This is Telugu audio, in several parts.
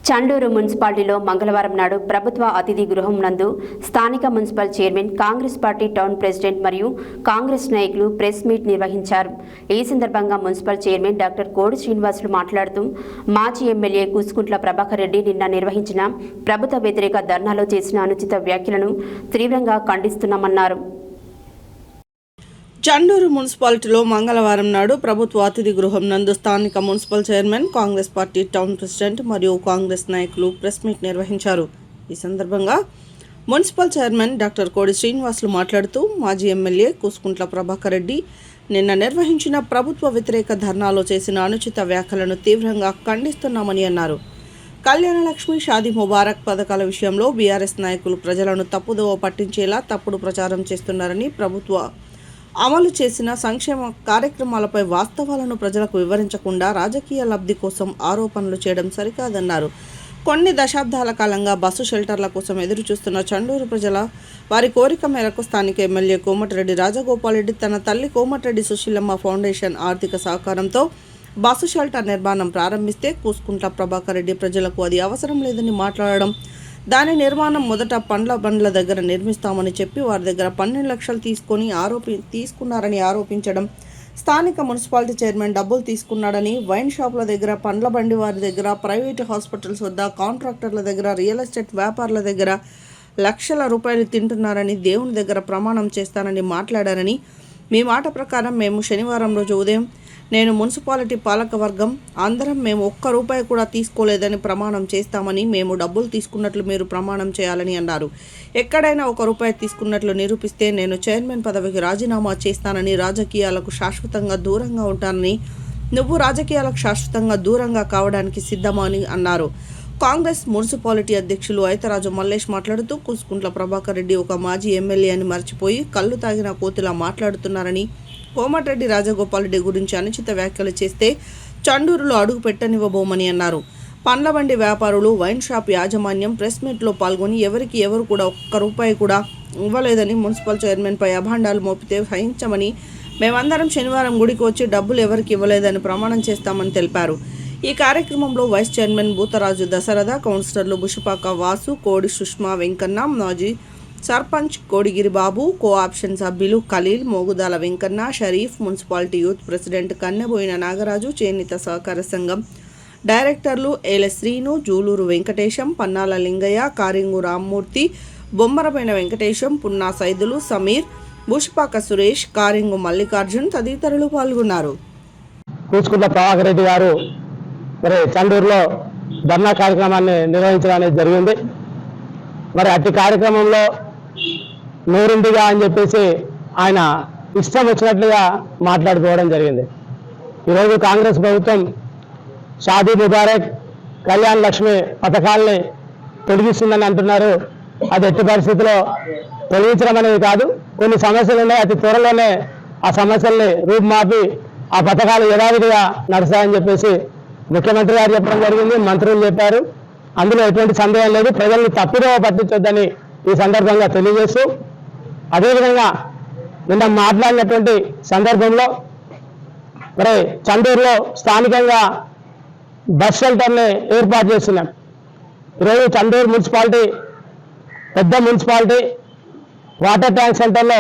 చండూరు మున్సిపాలిటీలో మంగళవారం నాడు ప్రభుత్వ అతిథి గృహం నందు స్థానిక municipal chairman, Congress party town president మరియు కాంగ్రెస్ నాయకులు ప్రెస్ మీట్ నిర్వహించారు. ఈ సందర్భంగా మున్సిపల్ చైర్మన్ డాక్టర్ కోడి శ్రీనివాసులు మాట్లాడుతూ మాజీ ఎమ్మెల్యే కూసుకుంట్ల ప్రభాకర్ రెడ్డి నిన్న నిర్వహించిన ప్రభుత్వ వ్యతిరేక ధర్నాలో చేసిన అనుచిత వ్యాఖ్యలను తీవ్రంగా ఖండిస్తున్నామన్నారు. చండూరు మున్సిపాలిటీలో మంగళవారం నాడు ప్రభుత్వ అతిథి గృహం నందు స్థానిక municipal chairman, Congress party town president మరియు కాంగ్రెస్ నాయకులు ప్రెస్ మీట్ నిర్వహించారు. ఈ సందర్భంగా మున్సిపల్ చైర్మన్ డాక్టర్ కోడి శ్రీనివాసులు మాట్లాడుతూ మాజీ ఎమ్మెల్యే కూసుకుంట్ల ప్రభాకర్ రెడ్డి నిన్న నిర్వహించిన ప్రభుత్వ వ్యతిరేక ధర్నాలో చేసిన అనుచిత వ్యాఖ్యలను తీవ్రంగా ఖండిస్తున్నామని అన్నారు. కళ్యాణ లక్ష్మి, షాదీ ముబారక్ పథకాల విషయంలో బీఆర్ఎస్ నాయకులు ప్రజలను తప్పుదోవ పట్టించేలా తప్పుడు ప్రచారం చేస్తున్నారని, ప్రభుత్వ అమలు చేసిన సంక్షేమ కార్యక్రమాలపై వాస్తవాలను ప్రజలకు వివరించకుండా రాజకీయ లబ్ధి కోసం ఆరోపణలు చేయడం సరికాదన్నారు. కొన్ని దశాబ్దాల కాలంగా బస్సు షెల్టర్ల కోసం ఎదురు చూస్తున్న చండూరు ప్రజల వారి కోరిక మేరకు స్థానిక ఎమ్మెల్యే కోమటిరెడ్డి రాజగోపాల్ రెడ్డి తన తల్లి కోమటిరెడ్డి సుశీలమ్మ ఫౌండేషన్ ఆర్థిక సహకారంతో బస్సు షెల్టర్ నిర్మాణం ప్రారంభిస్తే కూసుకుంట్ల ప్రభాకర్ రెడ్డి ప్రజలకు అది అవసరం లేదని మాట్లాడడం, దాని నిర్మాణం మొదట పండ్ల బండ్ల దగ్గర నిర్మిస్తామని చెప్పి వారి దగ్గర 12 లక్షలు తీసుకున్నారని ఆరోపించడం, స్థానిక మున్సిపాలిటీ చైర్మన్ డబ్బులు తీసుకున్నాడని, వైన్ షాపుల దగ్గర, పండ్ల బండి వారి దగ్గర, ప్రైవేటు హాస్పిటల్స్ వద్ద, కాంట్రాక్టర్ల దగ్గర, రియల్ ఎస్టేట్ వ్యాపారుల దగ్గర లక్షల రూపాయలు తింటున్నారని, దేవుని దగ్గర ప్రమాణం చేస్తానని మాట్లాడారని, మీ మాట ప్రకారం మేము శనివారం రోజు ఉదయం నేను మున్సిపాలిటీ పాలక వర్గం అందరం మేము ఒక్క రూపాయి కూడా తీసుకోలేదని ప్రమాణం చేస్తామని, మేము డబ్బులు తీసుకున్నట్లు మీరు ప్రమాణం చేయాలని అన్నారు. ఎక్కడైనా 1 రూపాయి తీసుకున్నట్లు నిరూపిస్తే నేను చైర్మన్ పదవికి రాజీనామా చేస్తానని, రాజకీయాలకు శాశ్వతంగా దూరంగా ఉంటానని, నువ్వు రాజకీయాలకు శాశ్వతంగా దూరంగా కావడానికి సిద్ధమని అన్నారు. కాంగ్రెస్ మున్సిపాలిటీ అధ్యక్షులు ఐతరాజు మల్లేష్ మాట్లాడుతూ కూసుకుంట్ల ప్రభాకర్ రెడ్డి ఒక మాజీ ఎమ్మెల్యే అని మర్చిపోయి కళ్ళు తాగిన కోతిలా మాట్లాడుతున్నారని, కోమటిరెడ్డి రాజగోపాల్ రెడ్డి గురించి అనుచిత వ్యాఖ్యలు చేస్తే చండూరులో అడుగు పెట్టనివ్వబోమని అన్నారు. పండ్ల బండి వ్యాపారులు, వైన్ షాప్ యాజమాన్యం ప్రెస్ మీట్లో పాల్గొని ఎవరికి ఎవరు కూడా 1 రూపాయి కూడా ఇవ్వలేదని, మున్సిపల్ చైర్మన్పై అభాండాలు మోపితే సహించమని, మేమందరం శనివారం గుడికి వచ్చి డబ్బులు ఎవరికి ఇవ్వలేదని ప్రమాణం చేస్తామని తెలిపారు. ఈ కార్యక్రమంలో వైస్ చైర్మన్ బూతరాజు దశరథ, కౌన్సిలర్లు బుషపాక వాసు, కోడి సుష్మా వెంకన్న, మాజీ సర్పంచ్ కోడిగిరి బాబు, కోఆప్షన్ సభ్యులు Khalil, Mogudala Venkanna, Sharif, municipality youth president Kanneboina Nagaraju, చేనేత సహకార సంఘం డైరెక్టర్లు ఏల శ్రీను, జూలూరు వెంకటేశం, పన్నాల లింగయ్య, కారింగు రామ్మూర్తి, బొమ్మరమైన వెంకటేశం, పున్నా సైదులు, సమీర్, బుషపాక సురేష్, కారింగు మల్లికార్జున్ తదితరులు పాల్గొన్నారు. కూసుకుంట్ల ప్రభాకర్ రెడ్డి గారు మరి చండూరులో ధర్నా కార్యక్రమాన్ని నిర్వహించడం అనేది జరిగింది. మరి అట్టి కార్యక్రమంలో నూరింటిగా అని చెప్పేసి ఆయన ఇష్టం వచ్చినట్లుగా మాట్లాడుకోవడం జరిగింది. ఈరోజు కాంగ్రెస్ ప్రభుత్వం షాదీ ముబారక్, కళ్యాణ లక్ష్మి పథకాలని తొలగిస్తుందని అంటున్నారు. అది ఎట్టి పరిస్థితిలో తొలగించడం అనేది కాదు. కొన్ని సమస్యలు ఉన్నాయి, అతి త్వరలోనే ఆ సమస్యల్ని రూపుమాపి ఆ పథకాలు యథావిధిగా నడుస్తాయని చెప్పేసి ముఖ్యమంత్రి గారు చెప్పడం జరిగింది, మంత్రులు చెప్పారు. అందులో ఎటువంటి సందేహం లేదు. ప్రజల్ని తప్పుదో పట్టించొద్దని ఈ సందర్భంగా తెలియజేస్తూ, అదేవిధంగా నిన్న మాట్లాడినటువంటి సందర్భంలో మరి చండూరులో స్థానికంగా బస్ షెల్టర్ని ఏర్పాటు చేస్తున్నాం. ఈరోజు చండూరు మున్సిపాలిటీ పెద్ద మున్సిపాలిటీ, వాటర్ ట్యాంక్ సెంటర్లో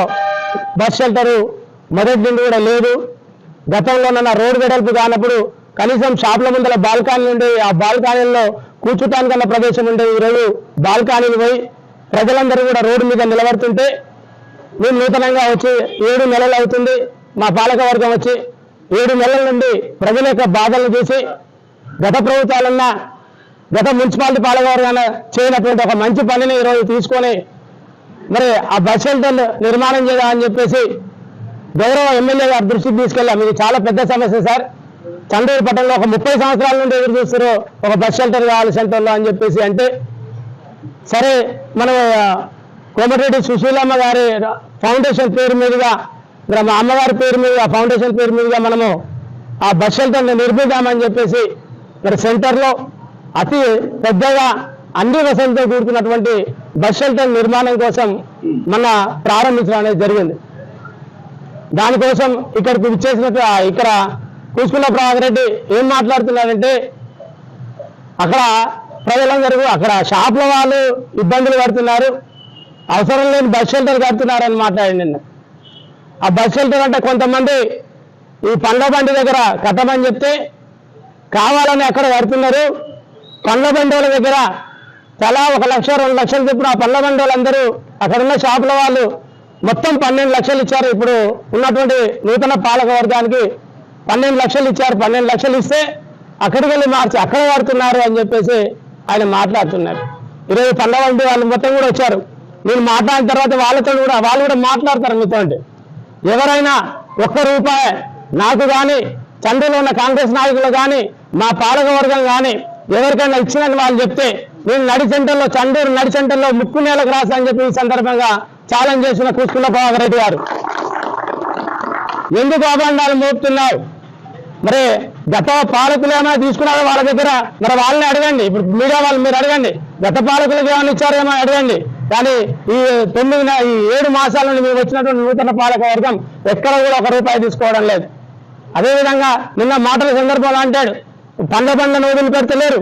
బస్ షెల్టరు మొదటి నుండి కూడా లేదు. గతంలో రోడ్డు వెడల్పు కానప్పుడు కనీసం షాపుల ముందర బాల్కనీ ఉండి ఆ బాల్కనీల్లో కూర్చుంటానికన్నా ప్రదేశం ఉండేది. ఈరోజు బాల్కనీలు పోయి ప్రజలందరూ కూడా రోడ్డు మీద నిలబడుతుంటే, మేము నూతనంగా వచ్చి 7 నెలలు అవుతుంది, మా పాలక వర్గం వచ్చి 7 నెలల నుండి ప్రజల యొక్క బాధలను చూసి గత ప్రభుత్వాలన్నా గత మున్సిపాలిటీ పాలక వర్గాన్ని చేయనటువంటి ఒక మంచి పనిని ఈరోజు తీసుకొని మరి ఆ బస్ షెల్టర్ నిర్మాణం చేయాలని చెప్పేసి గౌరవ ఎమ్మెల్యే గారి దృష్టికి తీసుకెళ్ళాం. ఇది చాలా పెద్ద సమస్య సార్. చండూరు పట్టణంలో ఒక 30 సంవత్సరాల నుండి ఎదురు చూస్తారు ఒక బస్ షెల్టర్ కావాలి సెంటర్లో అని చెప్పేసి అంటే, సరే మనం కోమటిరెడ్డి సుశీలమ్మ గారి ఫౌండేషన్ పేరు మీదుగా, మా అమ్మగారి పేరు మీద ఫౌండేషన్ పేరు మీదుగా మనము ఆ బస్ షెల్టర్ని నిర్మిద్దామని చెప్పేసి మరి సెంటర్లో అతి పెద్దగా అన్ని వసతులతో కూడుకున్నటువంటి బస్ షెల్టర్ నిర్మాణం కోసం మన ప్రారంభించడం అనేది జరిగింది. దానికోసం ఇక్కడికి విచ్చేసినట్టు ఇక్కడ కూసుకుంట్ల ప్రభాకర్ రెడ్డి ఏం మాట్లాడుతున్నారంటే, అక్కడ ప్రజలందరూ అక్కడ షాపుల వాళ్ళు ఇబ్బందులు పడుతున్నారు, అవసరం లేని బస్ షెల్టర్ కడుతున్నారని మాట్లాడి నిన్న. ఆ బస్ షెల్టర్ అంటే కొంతమంది ఈ పండ్ల బండి దగ్గర కట్టమని చెప్తే కావాలని అక్కడ కడుతున్నారు. పండ్ల బండి వాళ్ళ దగ్గర తలా 1 లక్ష 2 లక్షలు చెప్పిన ఆ పండ్ల బండి వాళ్ళందరూ అక్కడున్న షాపుల వాళ్ళు మొత్తం 12 లక్షలు ఇచ్చారు. ఇప్పుడు ఉన్నటువంటి నూతన పాలక వర్గానికి 12 లక్షలు ఇచ్చారు. 12 లక్షలు ఇస్తే అక్కడికి వెళ్ళి మార్చి అక్కడ వాడుతున్నారు అని చెప్పేసి ఆయన మాట్లాడుతున్నారు. ఈరోజు పండ్ల బండి వాళ్ళు మొత్తం కూడా వచ్చారు. నేను మాట్లాడిన తర్వాత వాళ్ళు కూడా మాట్లాడతారు మీతో. ఎవరైనా ₹1 నాకు కానీ చంద్రలో ఉన్న కాంగ్రెస్ నాయకులు కానీ మా పాలక వర్గం కానీ ఎవరికైనా ఇచ్చినని వాళ్ళు చెప్తే నేను చండూరు నడి సెంటర్లో ముక్కు నేలకు రాసా అని చెప్పి ఈ సందర్భంగా ఛాలెంజ్ చేసిన కూసుకుల ప్రభాకర్ రెడ్డి గారు. ఎందుకు అభాండాలు మోపుతున్నారు? మరి గత పాలకులు ఏమైనా తీసుకున్నారో వాళ్ళ దగ్గర, మరి వాళ్ళని అడగండి. ఇప్పుడు మీడియా వాళ్ళు మీరు అడగండి, గత పాలకులకు ఏమైనా ఇచ్చారేమో అడగండి. కానీ ఈ 7 మాసాల నుండి మేము వచ్చినటువంటి నూతన పాలక వర్గం ఎక్కడ కూడా ₹1 తీసుకోవడం లేదు. అదేవిధంగా నిన్న మాటల సందర్భంలో అంటాడు, పండ్ల బండ్లను వదిలిపెడతలేరు,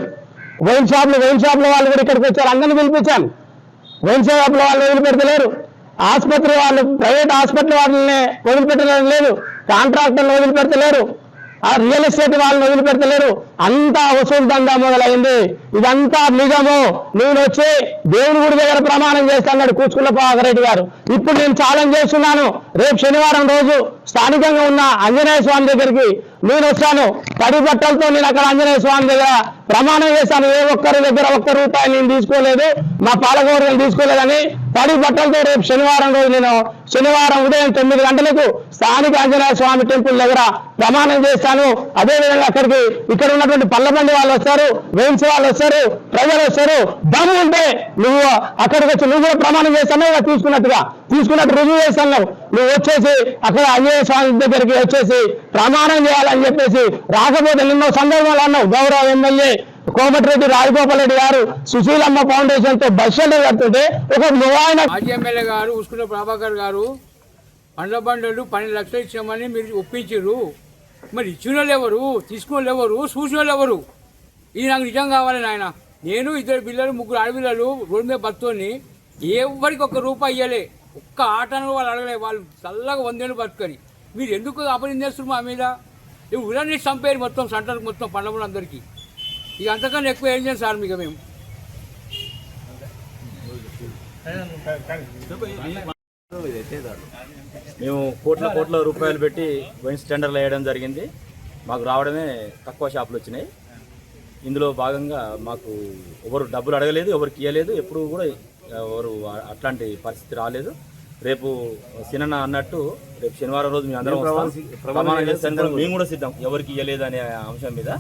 వైన్ షాప్ల వాళ్ళు కూడా ఇక్కడికి వచ్చారు, అందరినీ పిలిపించాను. వైన్ షాప్ల వాళ్ళు వదిలిపెడతలేరు, ఆసుపత్రి వాళ్ళు ప్రైవేట్ హాస్పిటల్ వాళ్ళని వదిలిపెట్టడం లేదు, కాంట్రాక్టర్లు వదిలిపెడతలేరు, ఆ రియల్ ఎస్టేట్ వాళ్ళని వదిలిపెడతలేరు. అంతా వసూలు దందా మొదలైంది. ఇదంతా నిజము. నేను వచ్చి దేవుని గుడి దగ్గర ప్రమాణం చేస్తాడు కూచుకుల ప్రభాకర్ రెడ్డి గారు. ఇప్పుడు నేను ఛాలెంజ్ చేస్తున్నాను, రేపు శనివారం రోజు స్థానికంగా ఉన్న ఆంజనేయ స్వామి దగ్గరికి నేను వచ్చాను. తడి బట్టలతో నేను అక్కడ ఆంజనేయ స్వామి దగ్గర ప్రమాణం చేశాను. ఏ ఒక్కరి దగ్గర ₹1 నేను తీసుకోలేదు, మా పాలకవర్గం తీసుకోలేదని తడి బట్టలతో రేపు శనివారం రోజు నేను శనివారం ఉదయం 9 గంటలకు స్థానిక ఆంజనేయ స్వామి టెంపుల్ దగ్గర ప్రమాణం చేస్తాను. అదేవిధంగా ఇక్కడ ఉన్నటువంటి పల్లబండి వాళ్ళు వస్తారు, వెయిన్స్ వాళ్ళు వస్తారు, ప్రజలు వస్తారు. దమ్ము ఉంటే నువ్వు అక్కడికి వచ్చి నువ్వు కూడా ప్రమాణం చేస్తాను, తీసుకున్నట్టు రుజువు చేస్తాను. నువ్వు వచ్చేసి అక్కడ ఆంజనేయ స్వామి దగ్గరికి వచ్చేసి ప్రమాణం చేయాలని చెప్పేసి రాకపోతే నిన్నో సందర్భాలు అన్నావు. గౌరవ ఎమ్మెల్యే కోమటిరెడ్డి రాజగోపాల్ రెడ్డి గారు సుశీలమ్మ ఫౌండేషన్ తో బస్ షెల్టర్ కడుతుంటే మాజీ ఎమ్మెల్యే గారు ఉస్కుల ప్రభాకర్ గారు పండ్ల బండ్లు 12 లక్షలు ఇచ్చామని మీరు ఒప్పించారు. మరి ఇచ్చిన వాళ్ళు ఎవరు, తీసుకున్న వాళ్ళు ఎవరు, చూసిన వాళ్ళు ఎవరు? ఇది నాకు నిజం కావాలని ఆయన. నేను 2 పిల్లలు 3 ఆడపిల్లలు రోడ్డు మీద బతుకొని ఎవరికి ₹1 ఇవ్వలే, ఒక్క ఆటను వాళ్ళు అడగలే. వాళ్ళు చల్లగా 100 ఏళ్ళు బతుకొని మీరు ఎందుకు అపనిందేస్తున్నారు మా మీద? ఊరన్నీ చంపేరు మొత్తం సెంటర్కి మొత్తం పండ్ల అందరికీ. ఇక అంతకన్నా ఎక్కువ ఏం చేయం సార్ మీకు మేము. మేము కోట్ల రూపాయలు పెట్టి వైన్స్ టెండర్లు వేయడం జరిగింది. మాకు రావడమే తక్కువ షాపులు వచ్చినాయి. ఇందులో భాగంగా మాకు ఎవరు డబ్బులు అడగలేదు, ఎవరికి ఇవ్వలేదు, ఎప్పుడు కూడా ఎవరు అట్లాంటి పరిస్థితి రాలేదు. రేపు సినన్న అన్నట్టు రేపు శనివారం రోజు మేము అందరం ప్రమాణం చేస్తాం. మేము కూడా సిద్ధం, ఎవరికి ఇవ్వలేదు అనే అంశం మీద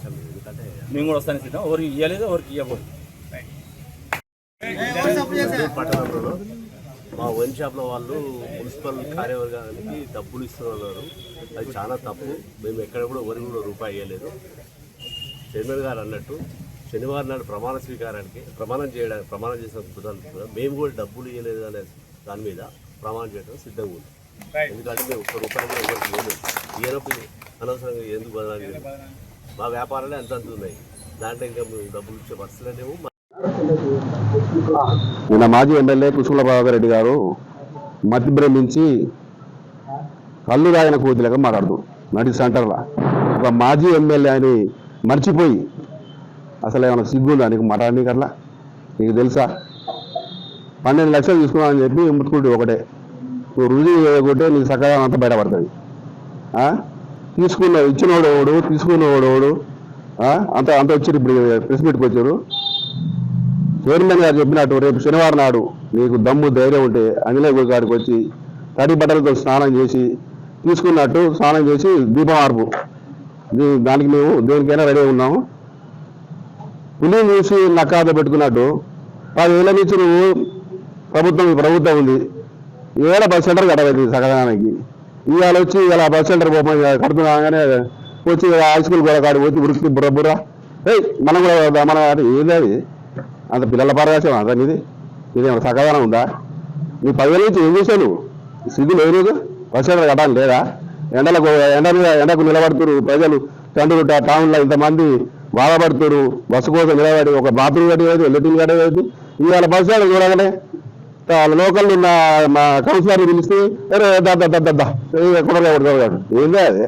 మేము కూడా వస్తానికి సిద్ధం. ఎవరికి ఇవ్వలేదు, ఎవరికి ఇవ్వకూడదు. పట్టణంలో మా వైన్ షాప్ల వాళ్ళు మున్సిపల్ కార్యవర్గానికి డబ్బులు ఇస్తున్నారు. అది చాలా తప్పు. మేము ఎక్కడ కూడా ఎవరికి కూడా ₹1 ఇవ్వలేదు. చైర్మన్ గారు అన్నట్టు శనివారం నాడు ప్రమాణం చేసిన మేము కూడా డబ్బులు ఇవ్వలేదు అనే దాని మీద ప్రమాణం చేయడం సిద్ధంగా ఉంది. ఎందుకంటే మేము ₹1 కూడా ఎవరికి ఇవ్వలేదు. ఈయనకు అనవసరంగా ఎందుకు బదలాలి? మా వ్యాపారాలే అంత ఉన్నాయి, దాంట్లో ఇంకా మేము డబ్బులు ఇచ్చే పరిస్థితులు. నిన్న మాజీ ఎమ్మెల్యే కుసుల ప్రభాకర్ రెడ్డి గారు మతి భ్రమించి కళ్ళు తాగిన కోతిలాగా మాట్లాడుతూ నడి సెంటర్లో ఒక మాజీ ఎమ్మెల్యే అని మర్చిపోయి అసలు ఏమైనా సిగ్గుందా నీకు మాట్లాడనీకి? అట్లా నీకు తెలుసా? 12 లక్షలు తీసుకున్నామని చెప్పి ముట్టుకుంటే ఒకటే, నువ్వు రుజువు చేయకుంటే నీకు చక్కగా అంతా బయటపడుతుంది. తీసుకున్న ఇచ్చినోడు ఎవడు, తీసుకున్నవాడు ఎవడు అంత వచ్చి ఇప్పుడు ప్రెస్ మీట్కి వచ్చారు. చైర్మన్ గారు చెప్పినట్టు రేపు శనివారం నాడు నీకు దమ్ము ధైర్యం ఉంటే ఆంజనేయ గారికి వచ్చి తడి బట్టలతో స్నానం చేసి తీసుకున్నట్టు స్నానం చేసి దీపం ఆర్పు. దానికి మేము దేనికైనా రెడీ ఉన్నాము. పులిని చూసి నక్కాద పెట్టుకున్నట్టు 10 ఏళ్ళ నుంచి నువ్వు ప్రభుత్వం ఉంది. ఈవేళ బస్ సెంటర్ కట్టలేదు సగదానికి. ఇవాళ వచ్చి ఇలా బస్ సెంటర్ కడుతున్నాగానే వచ్చి హై స్కూల్ కూడా కాడి వచ్చి ఉరికి బుర్ర మనం కూడా మన ఏది అది అంత పిల్లల పరవేశం అంత ఇదేమన్నా సగదానం ఉందా? నీ 10 ఏళ్ళ నుంచి ఏం చేశావు నువ్వు? సిగ్గు లేదు రోజు బస్ సెంటర్ కట్టాలి లేదా? ఎండకు నిలబడుతున్నారు ప్రజలు. చంద్రుడు టౌన్లో ఇంతమంది బాధపడుతున్నారు. బస్సు కోసం నిలబడి ఒక బాత్రూమ్ కట్టేది, లెట్రిన్ కట్టేది. ఇవాళ బస్సు స్టాండ్ చూడగానే లోకల్ ఉన్న మా కౌన్సిలర్ పిలిస్తే ఎక్కడ ఏందే అది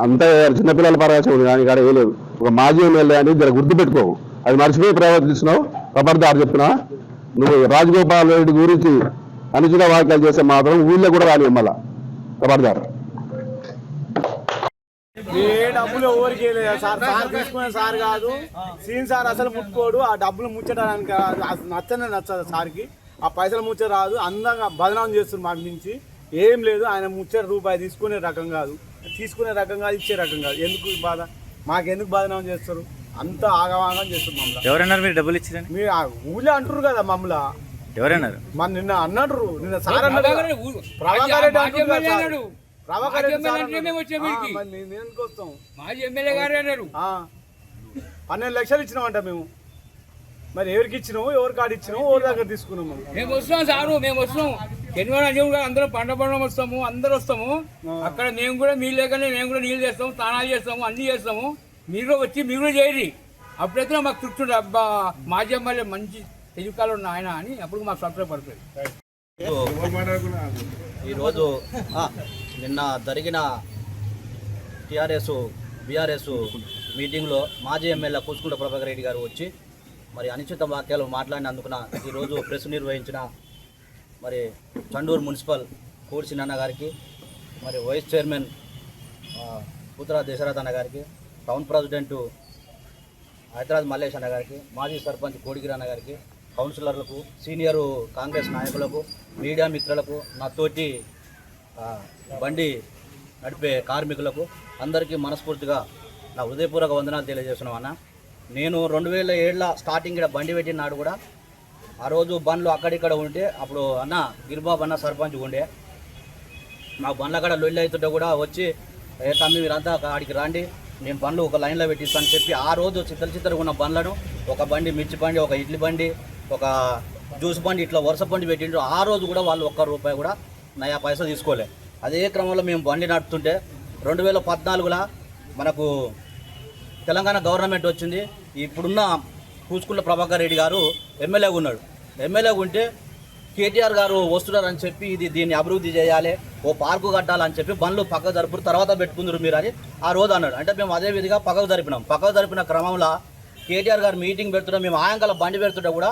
అంతా చిన్నపిల్లల పరాశం ఉంది. కానీ ఇక్కడ వేయలేదు. ఒక మాజీ ఎమ్మెల్యే అని జర గుర్తుపెట్టుకోవు. అది మర్చిపోయి ప్రవర్తిస్తున్నావు. ఖబర్దారు చెప్తున్నా. నువ్వు రాజగోపాల్ రెడ్డి గురించి అనుచిత వ్యాఖ్యలు చేస్తే మాత్రం ఊళ్ళో కూడా రాని మళ్ళా. ఖబర్దారు. ఏ డబ్బులు ఎవరికి సార్ తీసుకునే సార్ కాదు. సీన్ సార్ అసలు ముట్టుకోడు. ఆ డబ్బులు ముచ్చటానికి నచ్చనే నచ్చదు సార్కి. ఆ పైసలు ముచ్చట రాదు. అందంగా బదనాం చేస్తుంది మాకు నుంచి. ఏం లేదు, ఆయన ముచ్చట రూపాయి తీసుకునే రకం కాదు, ఇచ్చే రకం కాదు. ఎందుకు బాధ? మాకెందుకు బదనాం చేస్తారు? అంత ఆగమాగం చేస్తుంది మమ్మల్ని. ఎవరన్నారు మీరు డబ్బులు ఇచ్చిరని? మీరు ఊళ్ళో అంటారు కదా మమ్మల్ని. ఎవరన్నారు? మన నిన్న అన్నాడు, నిన్న సార్ అన్నాడు. ప్రభాకర్ రెడ్డి అంటున్నాడు. ప్రభాకర్ రెడ్డి మాజీ ఎమ్మెల్యే గారు అన్నారు 12 లక్షలు ఇచ్చినామంట మేము. మరి ఎవరికి ఇచ్చినాము, ఎవరి కాడ ఇచ్చినాము, ఎవరి దగ్గర తీసుకున్నాము? మేము వస్తున్నాం సారు, మేము వస్తున్నాం. శనివారం అందరూ పండగ వస్తాము, అందరు వస్తాము. అక్కడ మేము కూడా మీరు లేకనే మేము కూడా నీళ్ళు చేస్తాము, స్నానాలు చేస్తాము, అన్ని చేస్తాము. మీరు వచ్చి మీరు కూడా చేయరి. అప్పుడైతే మాకు తృప్తుండే, అబ్బా మాజీ ఎమ్మెల్యే మంచి తెలుగుకాలు ఉన్న ఆయన అని అప్పుడు మాకు సంతోషపడుతుంది. ఈరోజు నిన్న జరిగిన టీఆర్ఎస్ బీఆర్ఎస్ మీటింగ్లో మాజీ ఎమ్మెల్యే కూసుకుంట ప్రభాకర్ రెడ్డి గారు వచ్చి మరి అనుచిత వాక్యాలు మాట్లాడినందుకున ఈరోజు ప్రెస్ నిర్వహించిన మరి చండూరు మున్సిపల్ కోడిసి నాన్న గారికి, మరి వైస్ చైర్మన్ పూతరా దశరథ్ అన్న గారికి, టౌన్ ప్రెసిడెంట్ హైదరాబాద్ మల్లేష్ అన్న గారికి, మాజీ సర్పంచ్ కోడిగిరి అన్న గారికి, కౌన్సిలర్లకు, సీనియరు కాంగ్రెస్ నాయకులకు, మీడియా మిత్రులకు, నా తోటి బండి నడిపే కార్మికులకు అందరికీ మనస్ఫూర్తిగా నా హృదయపూర్వక వందనాలు తెలియజేస్తున్నాం అన్న. నేను 2007 స్టార్టింగ్ ఇక్కడ బండి పెట్టిన నాడు కూడా ఆ రోజు బండ్లు అక్కడిక్కడ ఉంటే అప్పుడు అన్న గిరిబాబు అన్న సర్పంచ్ ఉండే. మా బండ్ల కాడ లొల్లి అవుతుంటే కూడా వచ్చి తమ్మి మీరంతా ఆడికి రండి, నేను బండ్లు ఒక లైన్లో పెట్టిస్తాను చెప్పి ఆ రోజు చిత్తరుగా ఉన్న బండ్లను ఒక బండి మిర్చి బండి, ఒక ఇడ్లీ బండి, ఒక జ్యూస్ బండి ఇట్లా వరుస బండి పెట్టిండ్రు. ఆ రోజు కూడా వాళ్ళు ₹1 కూడా నయా పైసా తీసుకోలే. అదే క్రమంలో మేము బండి నడుపుతుంటే 2014లో మనకు తెలంగాణ గవర్నమెంట్ వచ్చింది. ఇప్పుడున్న కూసుకుంట్ల ప్రభాకర్ రెడ్డి గారు ఎమ్మెల్యేగా ఉన్నాడు. ఎమ్మెల్యేగా ఉంటే కేటీఆర్ గారు వస్తున్నారని చెప్పి దీన్ని అభివృద్ధి చేయాలి, ఓ పార్కు కట్టాలని చెప్పి బండ్లు పక్కకు జరుపుడు తర్వాత పెట్టుకుందరు మీరు అని ఆ రోజు అన్నాడు. అంటే మేము అదే విధిగా పక్కకు జరిపిన క్రమంలో కేటీఆర్ గారు మీటింగ్ పెడుతున్నాం. మేము ఆయంకాల బండి పెడుతుంటే కూడా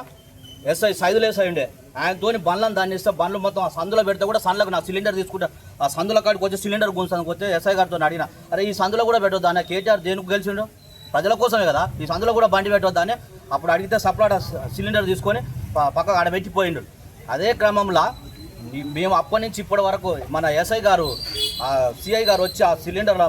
ఎస్ఐ సైదులు వేసై ఉండే. ఆయనతో బండ్లను దాన్ని ఇస్తే బండ్లు మొత్తం ఆ సందులో పెడితే కూడా సందులకు నా సిలిండర్ తీసుకుంటా ఆ సందుల కాడికి వచ్చి సిలిండర్ గుంజడానికి వచ్చి ఎస్ఐ గారితో అడిగిన, అరే ఈ సందులో కూడా పెట్టొద్దు అన్న, కేటీఆర్ దేనికి గెలిచిండు? ప్రజల కోసమే కదా, ఈ సందులో కూడా బండి పెట్టొద్దు అని అప్పుడు అడిగితే సప్లాట్ సిలిండర్ తీసుకొని పక్కకు ఆడబెట్టిపోయిండు. అదే క్రమంలో మేము అప్పటి నుంచి ఇప్పటి వరకు మన ఎస్ఐ గారు, సిఐ గారు వచ్చి ఆ సిలిండర్